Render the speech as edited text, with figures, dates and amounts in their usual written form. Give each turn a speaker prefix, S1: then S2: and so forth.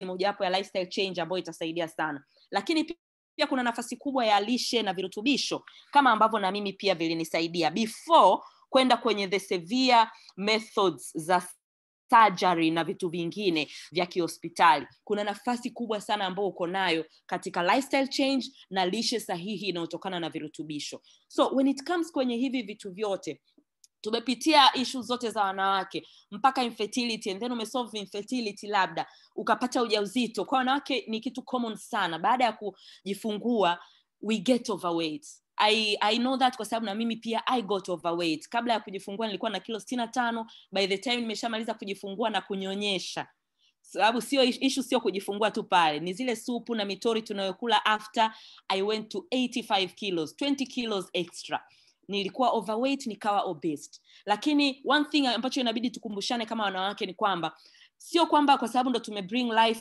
S1: ni mojawapo ya lifestyle change ambayo itasaidia sana. Lakini pia kuna nafasi kubwa ya lishe na virutubisho kama ambavyo na mimi pia vilinisaidia before kwenda kwenye the severe methods za surgery na vitu vingine vya kihospitali. Kuna nafasi kubwa sana ambayo uko nayo katika lifestyle change na lishe sahihi inayotokana na virutubisho. So when it comes kwenye hivi vitu vyote, tumepitia issues zote za wanawake mpaka infertility, and then umesolve infertility, labda ukapata ujauzito. Kwa wanawake ni kitu common sana, baada ya kujifungua we get overweight. I know that kwa sababu na mimi pia I got overweight. Kabla ya kujifungua nilikuwa na kilo 65, by the time nimeshamaliza kujifungua na kunyonyesha, sababu issue sio kujifungua tu pale, ni zile supu na mitori tunayokula after, I went to 85 kilos, 20 kilos extra. Nilikuwa overweight, nikawa obese. Lakini one thing ambacho inabidi tukumbushane kama wanawake ni kwamba sio kwamba kwa sababu ndo tumebring life